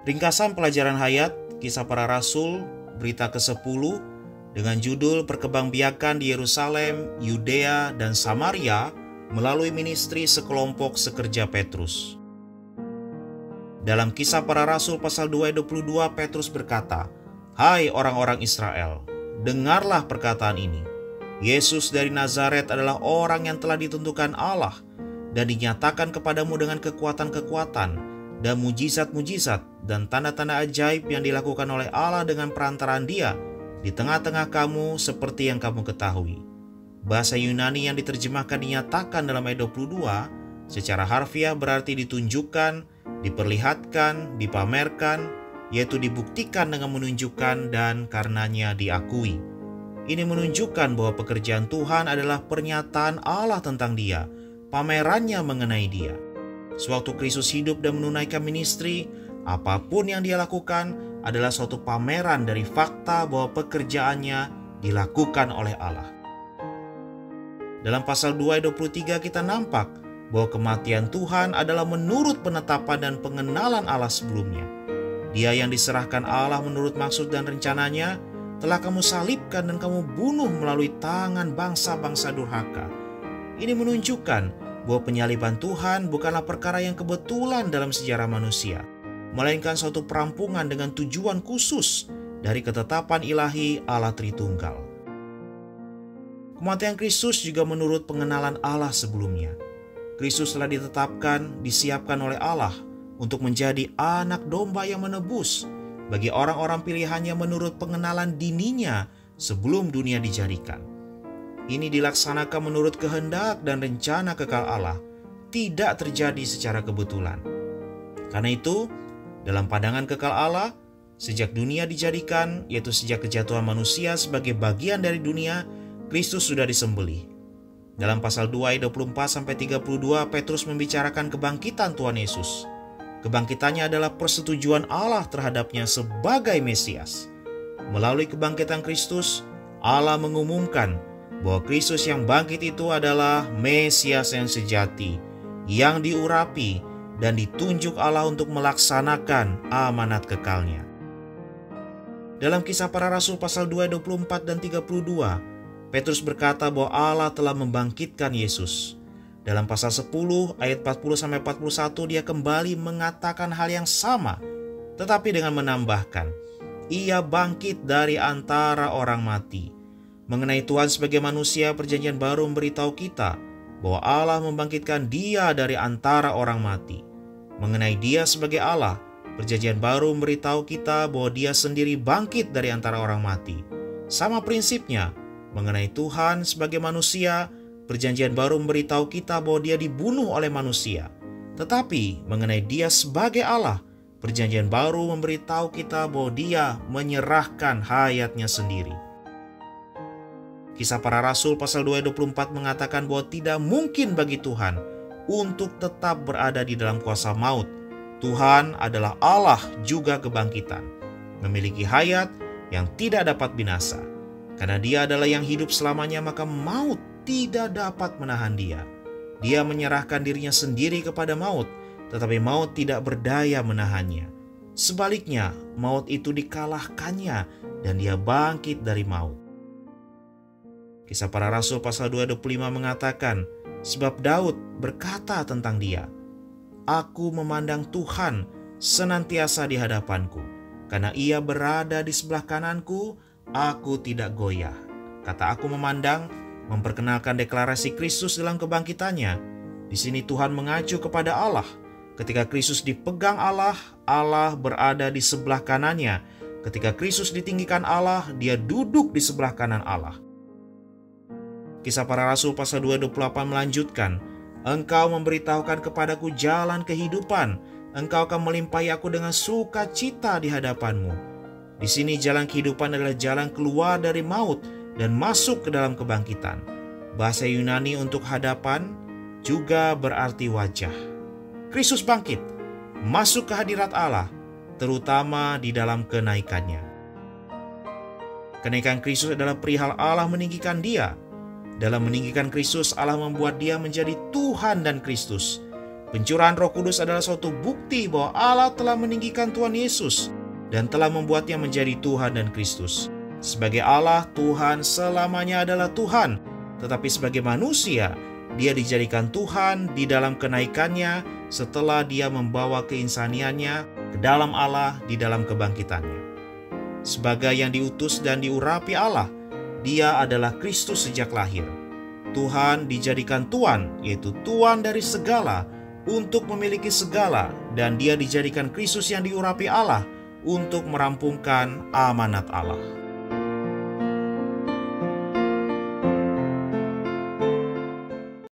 Ringkasan pelajaran hayat Kisah Para Rasul berita ke-10 dengan judul Perkembangbiakan di Yerusalem, Yudea, dan Samaria melalui ministri sekelompok sekerja Petrus. Dalam Kisah Para Rasul pasal 2 ayat 22, Petrus berkata, "Hai orang-orang Israel, dengarlah perkataan ini. Yesus dari Nazaret adalah orang yang telah ditentukan Allah dan dinyatakan kepadamu dengan kekuatan-kekuatan dan mujizat-mujizat dan tanda-tanda ajaib yang dilakukan oleh Allah dengan perantaraan Dia di tengah-tengah kamu seperti yang kamu ketahui." Bahasa Yunani yang diterjemahkan dinyatakan dalam ayat 22 secara harfiah berarti ditunjukkan, diperlihatkan, dipamerkan, yaitu dibuktikan dengan menunjukkan dan karenanya diakui. Ini menunjukkan bahwa pekerjaan Tuhan adalah pernyataan Allah tentang Dia, pamerannya mengenai Dia. Sewaktu Kristus hidup dan menunaikan ministri, apapun yang Dia lakukan adalah suatu pameran dari fakta bahwa pekerjaannya dilakukan oleh Allah. Dalam pasal 2 ayat 23 kita nampak bahwa kematian Tuhan adalah menurut penetapan dan pengenalan Allah sebelumnya. Dia yang diserahkan Allah menurut maksud dan rencananya telah kamu salibkan dan kamu bunuh melalui tangan bangsa-bangsa durhaka. Ini menunjukkan bahwa penyaliban Tuhan bukanlah perkara yang kebetulan dalam sejarah manusia, melainkan suatu perampungan dengan tujuan khusus dari ketetapan ilahi Allah Tritunggal. Kematian Kristus juga menurut pengenalan Allah sebelumnya. Kristus telah ditetapkan, disiapkan oleh Allah untuk menjadi anak domba yang menebus bagi orang-orang pilihannya menurut pengenalan dininya sebelum dunia dijadikan. Ini dilaksanakan menurut kehendak dan rencana kekal Allah, tidak terjadi secara kebetulan. Karena itu, dalam pandangan kekal Allah, sejak dunia dijadikan, yaitu sejak kejatuhan manusia sebagai bagian dari dunia, Kristus sudah disembelih. Dalam pasal 2 ayat 24-32, Petrus membicarakan kebangkitan Tuhan Yesus. Kebangkitannya adalah persetujuan Allah terhadapnya sebagai Mesias. Melalui kebangkitan Kristus, Allah mengumumkan bahwa Kristus yang bangkit itu adalah Mesias yang sejati, yang diurapi dan ditunjuk Allah untuk melaksanakan amanat kekalnya. Dalam Kisah Para Rasul pasal 2 ayat 24 dan 32, Petrus berkata bahwa Allah telah membangkitkan Yesus. Dalam pasal 10 ayat 40-41 dia kembali mengatakan hal yang sama, tetapi dengan menambahkan, "Ia bangkit dari antara orang mati." Mengenai Tuhan sebagai manusia, Perjanjian Baru memberitahu kita bahwa Allah membangkitkan Dia dari antara orang mati. Mengenai Dia sebagai Allah, Perjanjian Baru memberitahu kita bahwa Dia sendiri bangkit dari antara orang mati. Sama prinsipnya, mengenai Tuhan sebagai manusia, Perjanjian Baru memberitahu kita bahwa Dia dibunuh oleh manusia. Tetapi mengenai Dia sebagai Allah, Perjanjian Baru memberitahu kita bahwa Dia menyerahkan hayatnya sendiri. Kisah Para Rasul pasal 2 ayat 24 mengatakan bahwa tidak mungkin bagi Tuhan untuk tetap berada di dalam kuasa maut. Tuhan adalah Allah juga kebangkitan, memiliki hayat yang tidak dapat binasa. Karena Dia adalah yang hidup selamanya, maka maut tidak dapat menahan Dia. Dia menyerahkan dirinya sendiri kepada maut, tetapi maut tidak berdaya menahannya. Sebaliknya, maut itu dikalahkannya dan Dia bangkit dari maut. Kisah Para Rasul pasal 2 ayat 25 mengatakan, sebab Daud berkata tentang Dia, "Aku memandang Tuhan senantiasa di hadapanku, karena Ia berada di sebelah kananku, aku tidak goyah." Kata "aku memandang" memperkenalkan deklarasi Kristus dalam kebangkitannya. Di sini Tuhan mengacu kepada Allah. Ketika Kristus dipegang Allah, Allah berada di sebelah kanannya. Ketika Kristus ditinggikan Allah, Dia duduk di sebelah kanan Allah. Kisah Para Rasul pasal 2 ayat 28 melanjutkan, "Engkau memberitahukan kepadaku jalan kehidupan, Engkau akan melimpahi aku dengan sukacita di hadapanmu." Di sini jalan kehidupan adalah jalan keluar dari maut dan masuk ke dalam kebangkitan. Bahasa Yunani untuk hadapan juga berarti wajah. Kristus bangkit, masuk ke hadirat Allah, terutama di dalam kenaikannya. Kenaikan Kristus adalah perihal Allah meninggikan Dia. Dalam meninggikan Kristus, Allah membuat Dia menjadi Tuhan dan Kristus. Pencurahan Roh Kudus adalah suatu bukti bahwa Allah telah meninggikan Tuhan Yesus dan telah membuatnya menjadi Tuhan dan Kristus. Sebagai Allah, Tuhan selamanya adalah Tuhan, tetapi sebagai manusia, Dia dijadikan Tuhan di dalam kenaikannya setelah Dia membawa keinsaniannya ke dalam Allah di dalam kebangkitannya. Sebagai yang diutus dan diurapi Allah, Dia adalah Kristus sejak lahir. Tuhan dijadikan Tuan, yaitu Tuan dari segala, untuk memiliki segala, dan Dia dijadikan Kristus yang diurapi Allah untuk merampungkan amanat Allah.